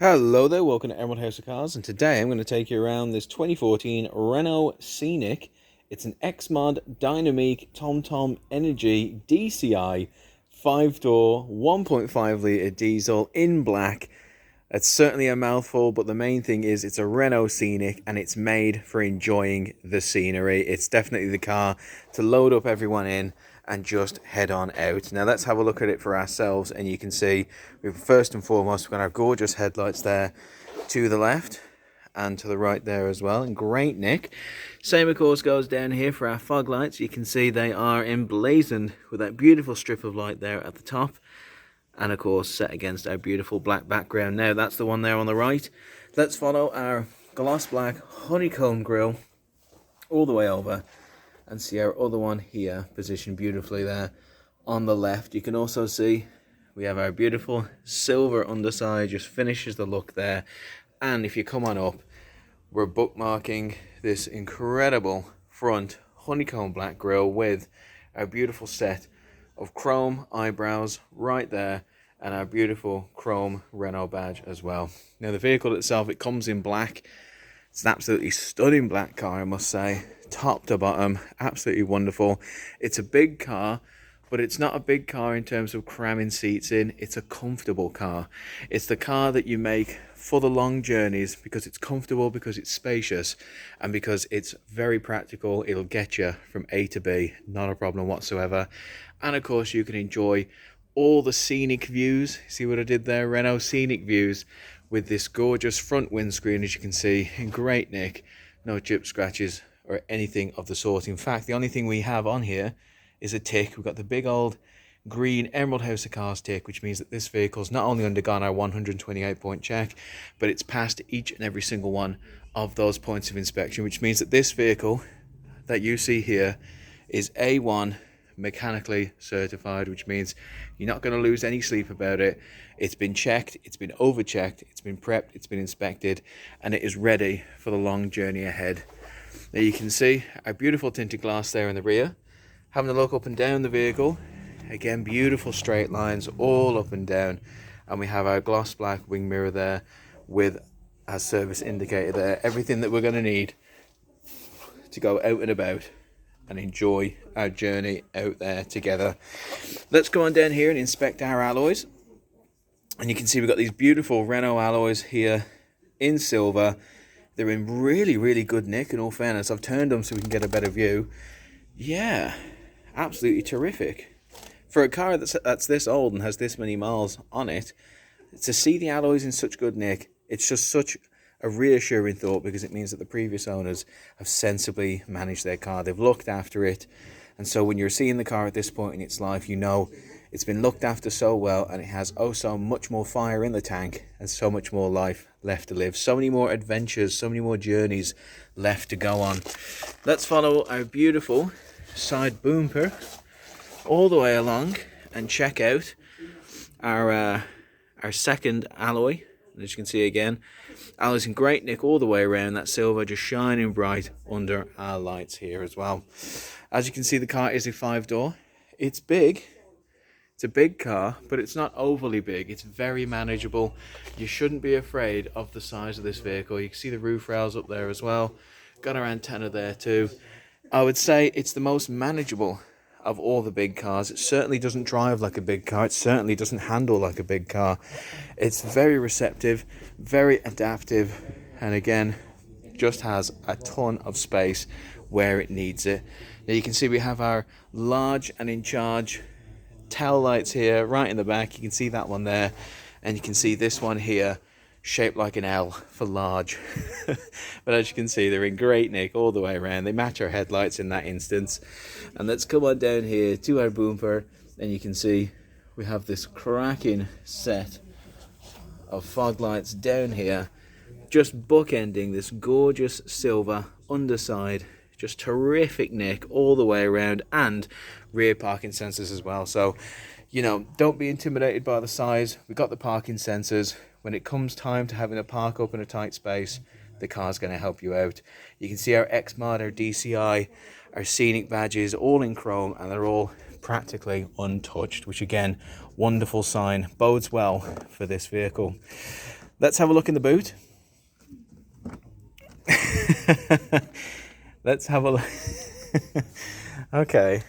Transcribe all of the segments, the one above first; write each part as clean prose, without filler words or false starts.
Hello there, welcome to Emerald House of Cars, and today I'm going to take you around this 2014 Renault Scenic. It's an Xmod Dynamique TomTom Energy DCI 5-door 1.5 litre diesel in black. It's certainly a mouthful, but the main thing is it's a Renault Scenic and it's made for enjoying the scenery. It's definitely the car to load up everyone in and just head on out. Now let's have a look at it for ourselves, and you can see we've first and foremost we've got our gorgeous headlights there to the left and to the right there as well, in great nick. Same of course goes down here for our fog lights. You can see they are emblazoned with that beautiful strip of light there at the top, and of course set against our beautiful black background. Now that's the one there on the right. Let's follow our gloss black honeycomb grille all the way over and see our other one here positioned beautifully there on the left. You can also see we have our beautiful silver underside, just finishes the look there. And if you come on up, we're bookmarking this incredible front honeycomb black grille with our beautiful set of chrome eyebrows right there, and our beautiful chrome Renault badge as well. Now the vehicle itself, it comes in black. It's an absolutely stunning black car, I must say, top to bottom, absolutely wonderful. It's a big car, but it's not a big car in terms of cramming seats in. It's a comfortable car. It's the car that you make for the long journeys because it's comfortable, because it's spacious, and because it's very practical. It'll get you from A to B, not a problem whatsoever. And of course you can enjoy all the scenic views. See what I did there? Renault Scenic views with this gorgeous front windscreen, as you can see, in great nick. No chip scratches or anything of the sort. In fact, the only thing we have on here is a tick. We've got the big old green Emerald House of Cars tick, which means that this vehicle's not only undergone our 128 point check, but it's passed each and every single one of those points of inspection, which means that this vehicle that you see here is A1 mechanically certified, which means you're not going to lose any sleep about it. It's been checked, it's been overchecked, it's been prepped, it's been inspected, and it is ready for the long journey ahead. Now you can see our beautiful tinted glass there in the rear. Having a look up and down the vehicle, again beautiful straight lines all up and down, and we have our gloss black wing mirror there with our service indicator there. Everything that we're going to need to go out and about and enjoy our journey out there together. Let's go on down here and inspect our alloys, and you can see we've got these beautiful Renault alloys here in silver. They're in really good nick, in all fairness. I've turned them so we can get a better view. Yeah, absolutely terrific. For a car that's this old and has this many miles on it, to see the alloys in such good nick, it's just such a reassuring thought, because it means that the previous owners have sensibly managed their car. They've looked after it, and so when you're seeing the car at this point in its life, you know it's been looked after so well, and it has oh so much more fire in the tank and so much more life left to live, so many more adventures, so many more journeys left to go on. Let's follow our beautiful side bumper all the way along and check out our second alloy. As you can see again, alloys in great nick all the way around, that silver just shining bright under our lights here as well. As you can see, the car is a 5-door. It's big. It's a big car, but it's not overly big. It's very manageable. You shouldn't be afraid of the size of this vehicle. You can see the roof rails up there as well. Got our antenna there too. I would say it's the most manageable of all the big cars. It certainly doesn't drive like a big car. It certainly doesn't handle like a big car. It's very receptive, very adaptive, and again, just has a ton of space where it needs it. Now you can see we have our large and in charge tail lights here right in the back. You can see that one there, and you can see this one here shaped like an L for large. But as you can see, they're in great nick all the way around. They match our headlights in that instance. And let's come on down here to our bumper, and you can see we have this cracking set of fog lights down here, just bookending this gorgeous silver underside. Just terrific nick all the way around, and rear parking sensors as well. So, you know, don't be intimidated by the size. We've got the parking sensors. When it comes time to having a park up in a tight space, the car's going to help you out. You can see our Xmod, our DCI, our Scenic badges, all in chrome, and they're all practically untouched, which again, wonderful sign, bodes well for this vehicle. Let's have a look in the boot. Let's have a look. Okay,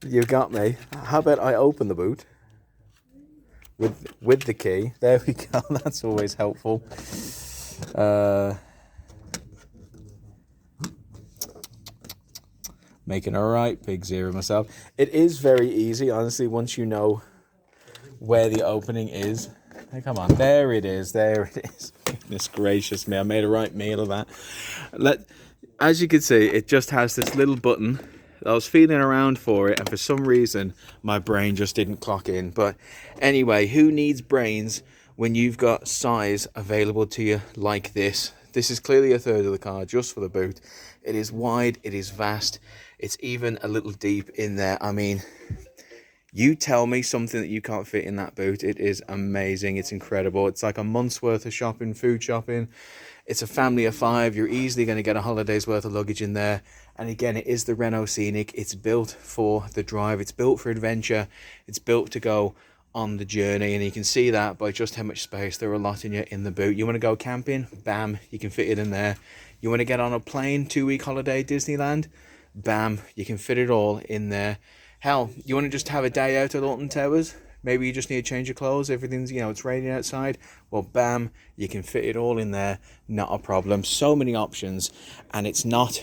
you got me. How about I open the boot with the key? There we go. That's always helpful. Making a right big zero myself. It is very easy, honestly, once you know where the opening is. Hey, come on, there it is. There it is. Goodness gracious me, I made a right meal of that. As you can see, it just has this little button. I was feeling around for it, and for some reason my brain just didn't clock in. But anyway, who needs brains when you've got size available to you like this? This is clearly a third of the car just for the boot. It is wide, it is vast, it's even a little deep in there. I mean, you tell me something that you can't fit in that boot. It is amazing. It's incredible. It's like a month's worth of shopping, food shopping. It's a family of 5. You're easily going to get a holiday's worth of luggage in there. And again, it is the Renault Scenic. It's built for the drive. It's built for adventure. It's built to go on the journey. And you can see that by just how much space there are allotting you in the boot. You want to go camping? Bam, you can fit it in there. You want to get on a plane, 2-week holiday, Disneyland? Bam, you can fit it all in there. Hell, you want to just have a day out at Alton Towers? Maybe you just need to change your clothes. Everything's, it's raining outside. Well, bam, you can fit it all in there. Not a problem. So many options, and it's not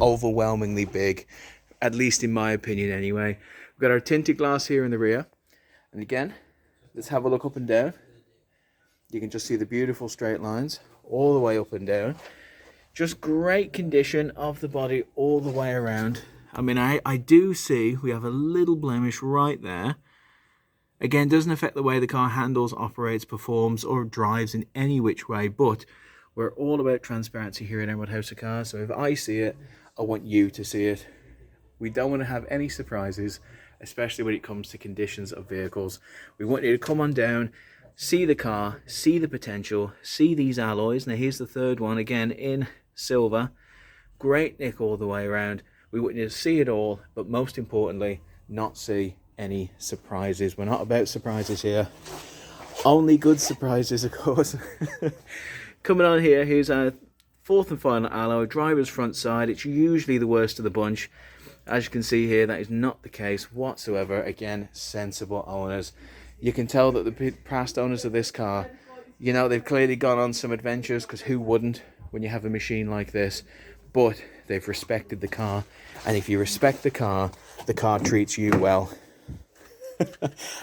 overwhelmingly big, at least in my opinion anyway. We've got our tinted glass here in the rear. And again, let's have a look up and down. You can just see the beautiful straight lines all the way up and down. Just great condition of the body all the way around. I mean, I do see we have a little blemish right there. Again, doesn't affect the way the car handles, operates, performs, or drives in any which way, but we're all about transparency here at Emerald House of Cars. So if I see it, I want you to see it. We don't want to have any surprises, especially when it comes to conditions of vehicles. We want you to come on down, see the car, see the potential, see these alloys. Now here's the third one, again in silver. Great nick all the way around. We want you to see it all, but most importantly, not see any surprises. We're not about surprises here. Only good surprises, of course. Coming on here, here's our fourth and final alloy, driver's front side. It's usually the worst of the bunch. As you can see here, that is not the case whatsoever. Again, sensible owners. You can tell that the past owners of this car, they've clearly gone on some adventures, because who wouldn't when you have a machine like this? But they've respected the car, and if you respect the car treats you well.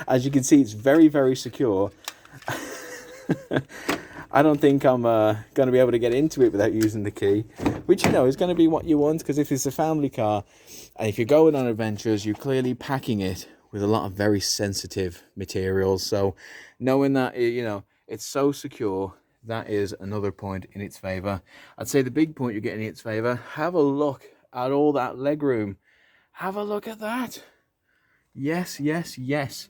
As you can see, it's very, very secure. I don't think I'm going to be able to get into it without using the key, which is going to be what you want, because if it's a family car and if you're going on adventures, you're clearly packing it with a lot of very sensitive materials. So knowing that it's so secure, that is another point in its favor. I'd say the big point you're getting in its favor, have a look at all that legroom. Have a look at that. Yes, yes, yes.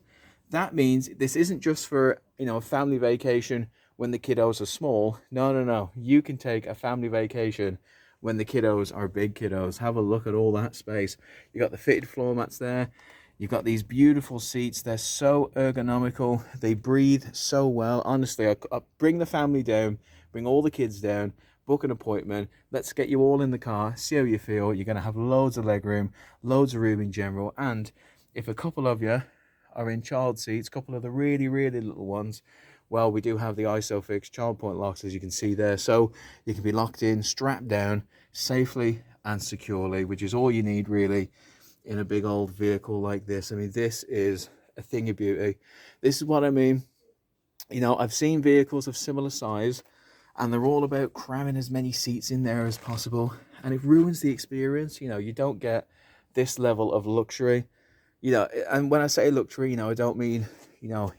That means this isn't just for, a family vacation when the kiddos are small. No, no, no. You can take a family vacation when the kiddos are big kiddos. Have a look at all that space. You got the fitted floor mats there. You've got these beautiful seats. They're so ergonomical. They breathe so well. Honestly, I bring the family down, bring all the kids down, book an appointment. Let's get you all in the car, see how you feel. You're going to have loads of leg room, loads of room in general. And if a couple of you are in child seats, a couple of the really, really little ones, well, we do have the ISOFIX child point locks, as you can see there. So you can be locked in, strapped down safely and securely, which is all you need really in a big old vehicle like this. I mean, this is a thing of beauty. This is what I mean. I've seen vehicles of similar size, and they're all about cramming as many seats in there as possible, and it ruins the experience. You don't get this level of luxury. And when I say luxury, I don't mean,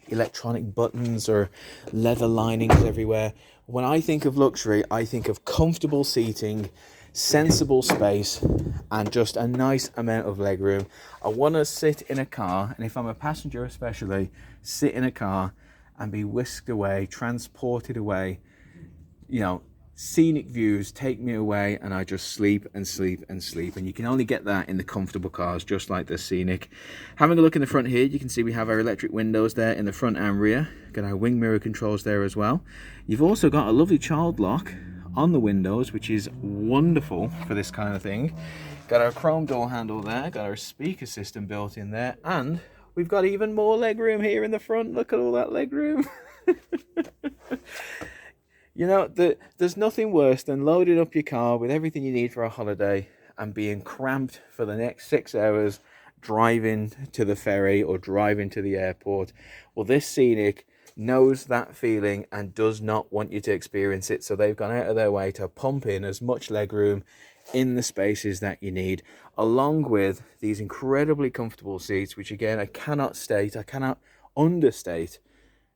electronic buttons or leather linings everywhere. When I think of luxury, I think of comfortable seating, sensible space, and just a nice amount of legroom. I want to sit in a car, and if I'm a passenger especially, sit in a car and be whisked away, transported away, scenic views take me away, and I just sleep and sleep and sleep. And you can only get that in the comfortable cars just like the Scenic. Having a look in the front here, you can see we have our electric windows there in the front and rear. Got our wing mirror controls there as well. You've also got a lovely child lock on the windows, which is wonderful for this kind of thing. Got our chrome door handle there, got our speaker system built in there, and we've got even more legroom here in the front. Look at all that legroom. You know, there's nothing worse than loading up your car with everything you need for a holiday and being cramped for the next 6 hours driving to the ferry or driving to the airport. Well, this Scenic knows that feeling and does not want you to experience it. So they've gone out of their way to pump in as much legroom in the spaces that you need, along with these incredibly comfortable seats, which again, I cannot understate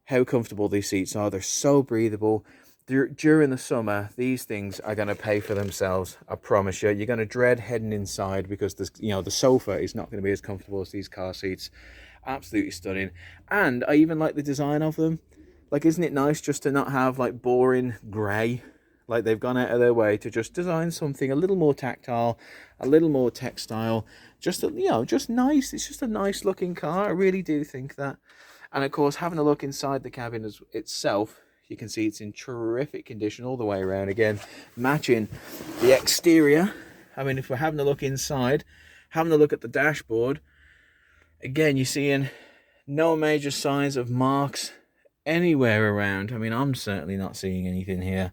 how comfortable these seats are. They're so breathable. During the summer, these things are going to pay for themselves. I promise you. You're going to dread heading inside because the sofa is not going to be as comfortable as these car seats. Absolutely stunning. And I even like the design of them. Like, isn't it nice just to not have like boring grey? Like, they've gone out of their way to just design something a little more tactile, a little more textile. Just just nice. It's just a nice looking car. I really do think that. And of course, having a look inside the cabin itself, you can see it's in terrific condition all the way around. Again, matching the exterior. I mean, if we're having a look inside, having a look at the dashboard, again, you're seeing no major signs of marks anywhere around. I mean, I'm certainly not seeing anything here.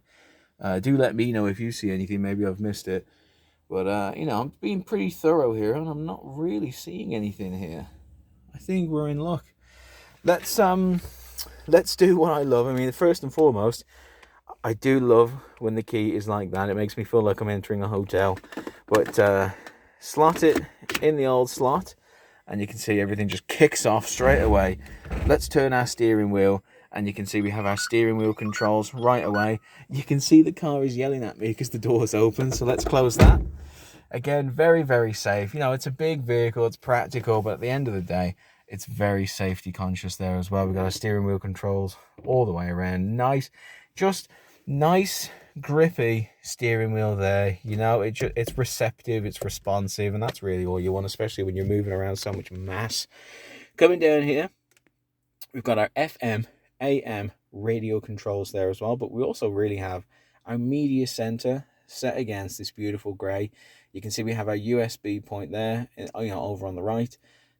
Do let me know if you see anything. Maybe I've missed it. But, I'm being pretty thorough here, and I'm not really seeing anything here. I think we're in luck. Let's do what I love. I mean, first and foremost, I do love when the key is like that. It makes me feel like I'm entering a hotel. But slot it in the old slot, and you can see everything just kicks off straight away. Let's turn our steering wheel, and you can see we have our steering wheel controls right away. You can see the car is yelling at me because the door's open, so let's close that. Again, very, very safe. It's a big vehicle, it's practical, but at the end of the day, it's very safety conscious there as well. We've got our steering wheel controls all the way around. Nice, grippy steering wheel there. It's receptive, it's responsive, and that's really all you want, especially when you're moving around so much mass. Coming down here, we've got our FM, AM radio controls there as well, but we also really have our media center set against this beautiful grey. You can see we have our USB point there, over on the right.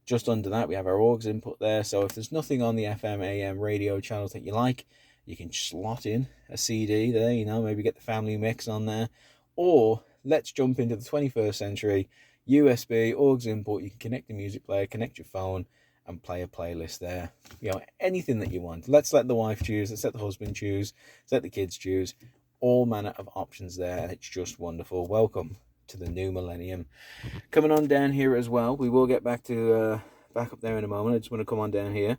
Just under that, we have our Aux Input there. So if there's nothing on the FM, AM radio channels that you like, you can slot in a CD there, maybe get the family mix on there. Or let's jump into the 21st century, USB, Aux Input. You can connect the music player, connect your phone, and play a playlist there. Anything that you want. Let's let the wife choose, let's let the husband choose, let's let the kids choose. All manner of options there, and it's just wonderful. Welcome to the new millennium. Coming on down here as well, we will get back up there in a moment. I just want to come on down here.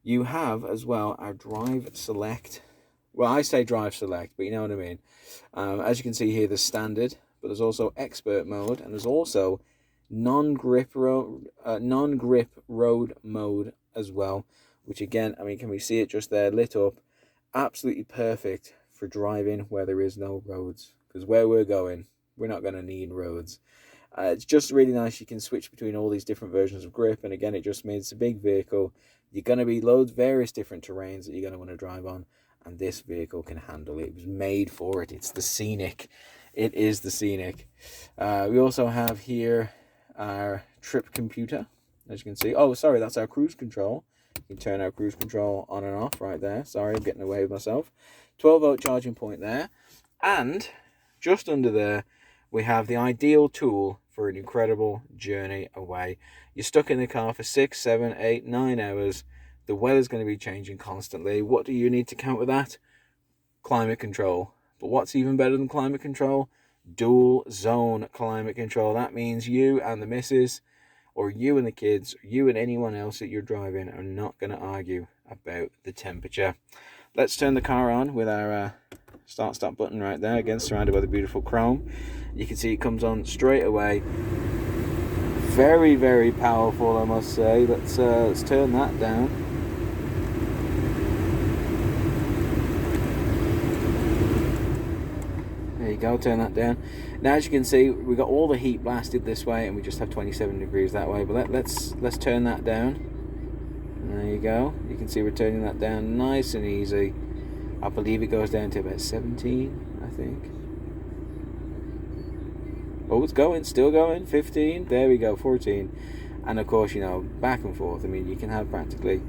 You have as well our drive select. Well, I say drive select, but you know what I mean. As you can see here, there's standard, but there's also expert mode, and there's also non-grip road mode as well, which again, I mean, can we see it just there lit up? Absolutely perfect for driving where there is no roads, because where we're going, we're not going to need roads. It's just really nice. You can switch between all these different versions of grip, and again, it just means it's a big vehicle. You're going to be various different terrains that you're going to want to drive on, and this vehicle can handle it. It was made for it. It's the Scenic. It is the Scenic. We also have here our trip computer, as you can see. Oh, sorry, that's our cruise control. You can turn our cruise control on and off right there. Sorry, I'm getting away with myself. 12-volt charging point there, and just under there, we have the ideal tool for an incredible journey away. You're stuck in the car for 6, 7, 8, 9 hours. The weather's going to be changing constantly. What do you need to counter that? Climate control. But what's even better than climate control? Dual zone climate control. That means you and the missus, or you and the kids, or you and anyone else that you're driving are not going to argue about the temperature. Let's turn the car on with our start button right there, again surrounded by the beautiful chrome. You can see it comes on straight away. Very, very powerful, I must say. Let's turn that down. you go, turn that down. Now as you can see, we got all the heat blasted this way and we just have 27 degrees that way, but let's turn that down. There you go. You can see we're turning that down nice and easy. I believe it goes down to about 17, I think. Oh, it's going, still going. 15, there we go, 14. And of course, you know, back and forth. I mean, you can have practically,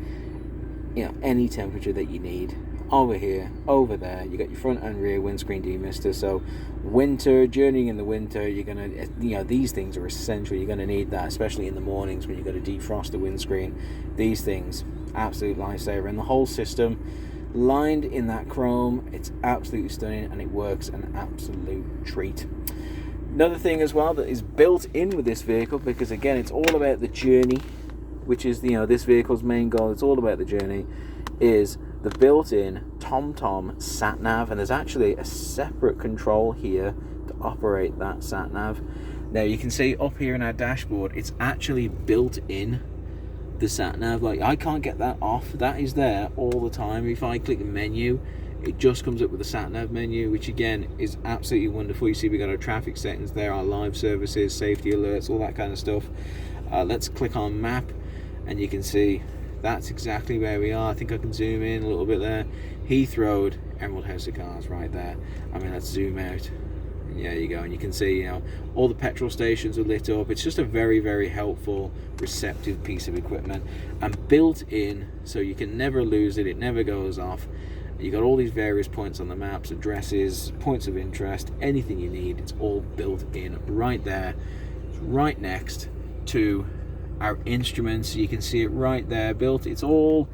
you know, any temperature that you need. Over here, over there, you got your front and rear windscreen demister. So winter, journeying in the winter, you're gonna, you know, these things are essential. You're gonna need that, especially in the mornings when you've got to defrost the windscreen. These things, absolute lifesaver. And the whole system lined in that chrome, it's absolutely stunning, and it works an absolute treat. Another thing as well that is built in with this vehicle, because again, it's all about the journey, which is, you know, this vehicle's main goal. It's all about the journey, is the built-in TomTom Sat Nav, and there's actually a separate control here to operate that Sat Nav. Now you can see up here in our dashboard, it's actually built in the Sat Nav. Like, I can't get that off. That is there all the time. If I click menu, it just comes up with the Sat Nav menu, which again is absolutely wonderful. You see we got our traffic settings there, our live services, safety alerts, all that kind of stuff. Let's click on map, and you can see that's exactly where we are. I think I can zoom in a little bit there. Heathrow Road, Emerald House of Cars right there. I mean, let's zoom out. Yeah, you go, and you can see, you know, all the petrol stations are lit up. It's just a very, very helpful, receptive piece of equipment, and built in, so you can never lose it. It never goes off. You got all these various points on the maps, addresses, points of interest, anything you need. It's all built in right there. It's right next to our instruments. You can see it right there built. It's all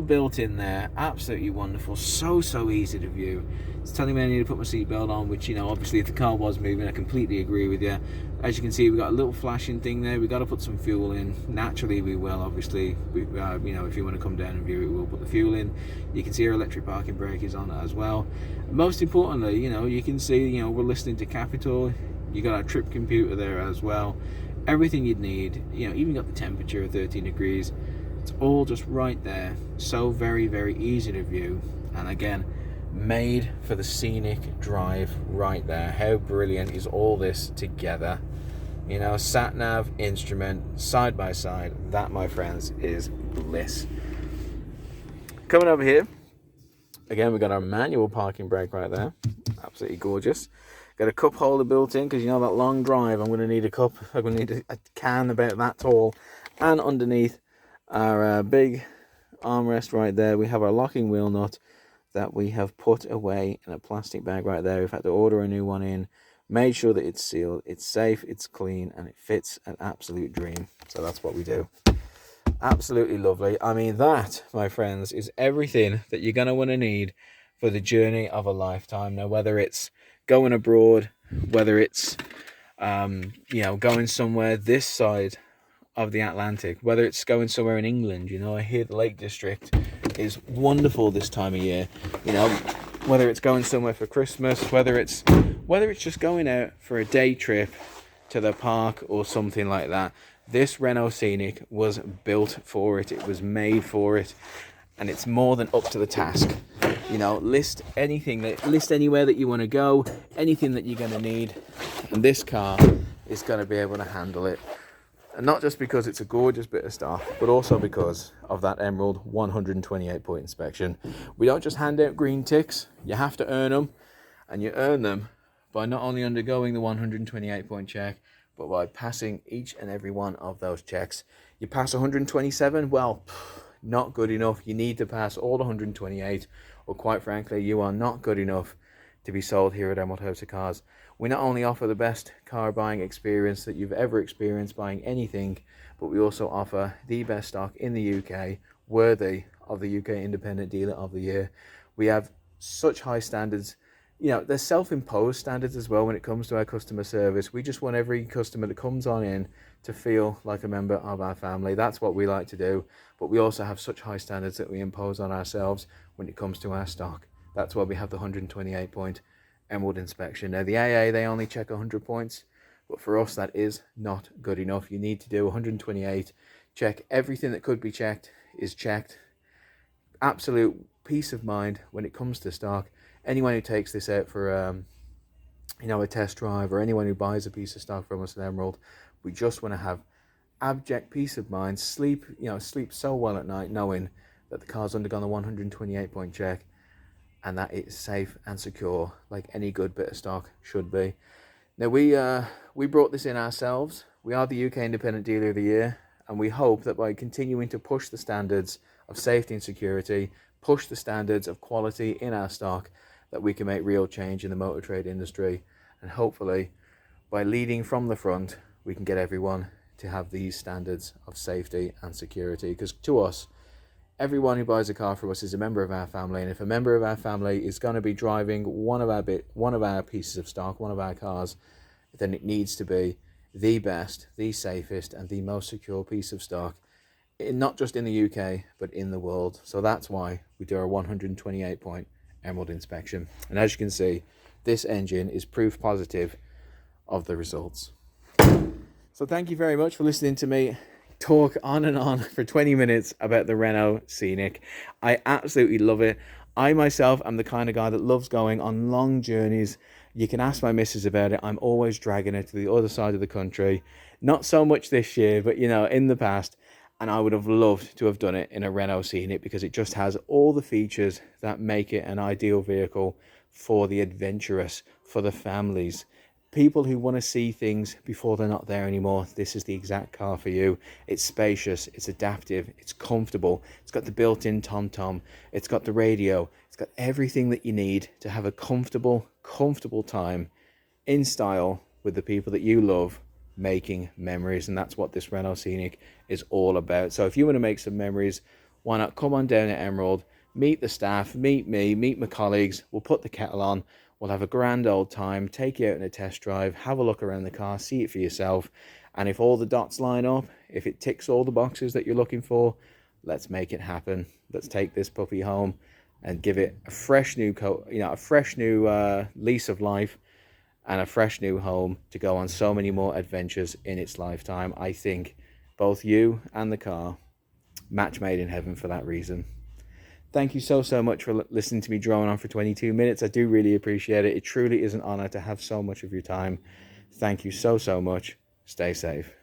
built in there. Absolutely wonderful. So easy to view. It's telling me I need to put my seatbelt on, which, you know, obviously if the car was moving, I completely agree with you. As you can see, we've got a little flashing thing there. We've got to put some fuel in. Naturally we will, obviously. You know, if you want to come down and view it, we'll put the fuel in. You can see our electric parking brake is on as well. Most importantly, you know, you can see, you know, we're listening to Capital. You got our trip computer there as well. Everything you'd need. You know, even got the temperature of 13 degrees. It's all just right there. So very easy to view, and again, made for the scenic drive right there. How brilliant is all this together? You know, sat nav, instrument, side by side. That, my friends, is bliss. Coming over here, again, we got our manual parking brake right there. Absolutely gorgeous. Got a cup holder built in, because you know that long drive, I'm going to need a cup. I'm going to need a can about that tall. And underneath our big armrest right there, we have our locking wheel nut that we have put away in a plastic bag right there. We've had to order a new one in, made sure that it's sealed, it's safe, it's clean, and it fits an absolute dream. So that's what we do. Absolutely lovely. I mean, that, my friends, is everything that you're going to want to need for the journey of a lifetime. Now, whether it's going abroad, whether it's you know, going somewhere this side of the Atlantic, whether it's going somewhere in England. You know, I hear the Lake District is wonderful this time of year. You know, whether it's going somewhere for Christmas, whether it's just going out for a day trip to the park or something like that, this Renault Scenic was built for it. It was made for it, and it's more than up to the task. You know, list anywhere that you want to go, anything that you're going to need, and this car is going to be able to handle it. And not just because it's a gorgeous bit of stuff, but also because of that Emerald 128 point inspection. We don't just hand out green ticks. You have to earn them, and you earn them by not only undergoing the 128 point check, but by passing each and every one of those checks. You pass 127, well, not good enough. You need to pass all 128, or quite frankly, you are not good enough to be sold here at Emerald House of Cars. We not only offer the best car buying experience that you've ever experienced buying anything, but we also offer the best stock in the UK, worthy of the UK Independent Dealer of the Year. We have such high standards. You know, they're self-imposed standards as well when it comes to our customer service. We just want every customer that comes on in to feel like a member of our family. That's what we like to do. But we also have such high standards that we impose on ourselves when it comes to our stock. That's why we have the 128 point Emerald inspection. Now, the AA, they only check 100 points, but for us, that is not good enough. You need to do 128. Check everything that could be checked is checked. Absolute peace of mind when it comes to stock. Anyone who takes this out for a test drive, or anyone who buys a piece of stock from us at Emerald, we just want to have abject peace of mind, sleep so well at night knowing that the car's undergone a 128-point check and that it's safe and secure, like any good bit of stock should be. Now, we brought this in ourselves. We are the UK Independent Dealer of the Year, and we hope that by continuing to push the standards of safety and security, push the standards of quality in our stock, that we can make real change in the motor trade industry. And hopefully, by leading from the front, we can get everyone to have these standards of safety and security. Because to us, everyone who buys a car from us is a member of our family, and if a member of our family is going to be driving one of our pieces of stock, one of our cars, then it needs to be the best, the safest, and the most secure piece of stock, not just in the UK, but in the world. So that's why we do our 128-point Emerald inspection. And as you can see, this engine is proof positive of the results. So thank you very much for listening to me talk on and on for 20 minutes about the Renault Scenic. I absolutely love it. I myself am the kind of guy that loves going on long journeys. You can ask my missus about it. I'm always dragging her to the other side of the country. Not so much this year, but in the past. And I would have loved to have done it in a Renault Scenic, because it just has all the features that make it an ideal vehicle for the adventurous, for the families, people who want to see things before they're not there anymore. This is the exact car for you. It's spacious, it's adaptive, it's comfortable, it's got the built-in TomTom, it's got the radio, it's got everything that you need to have a comfortable time in style with the people that you love, making memories. And that's what this Renault Scenic is all about. So if you want to make some memories, why not come on down to Emerald, meet the staff, meet me, meet my colleagues. We'll put the kettle on, we'll have a grand old time, take you out on a test drive, have a look around the car, see it for yourself. And if all the dots line up, if it ticks all the boxes that you're looking for, let's make it happen. Let's take this puppy home and give it a fresh new lease of life, and a fresh new home to go on so many more adventures in its lifetime. I think both you and the car, match made in heaven for that reason. Thank you so much for listening to me drone on for 22 minutes. I do really appreciate it. It truly is an honor to have so much of your time. Thank you so much. Stay safe.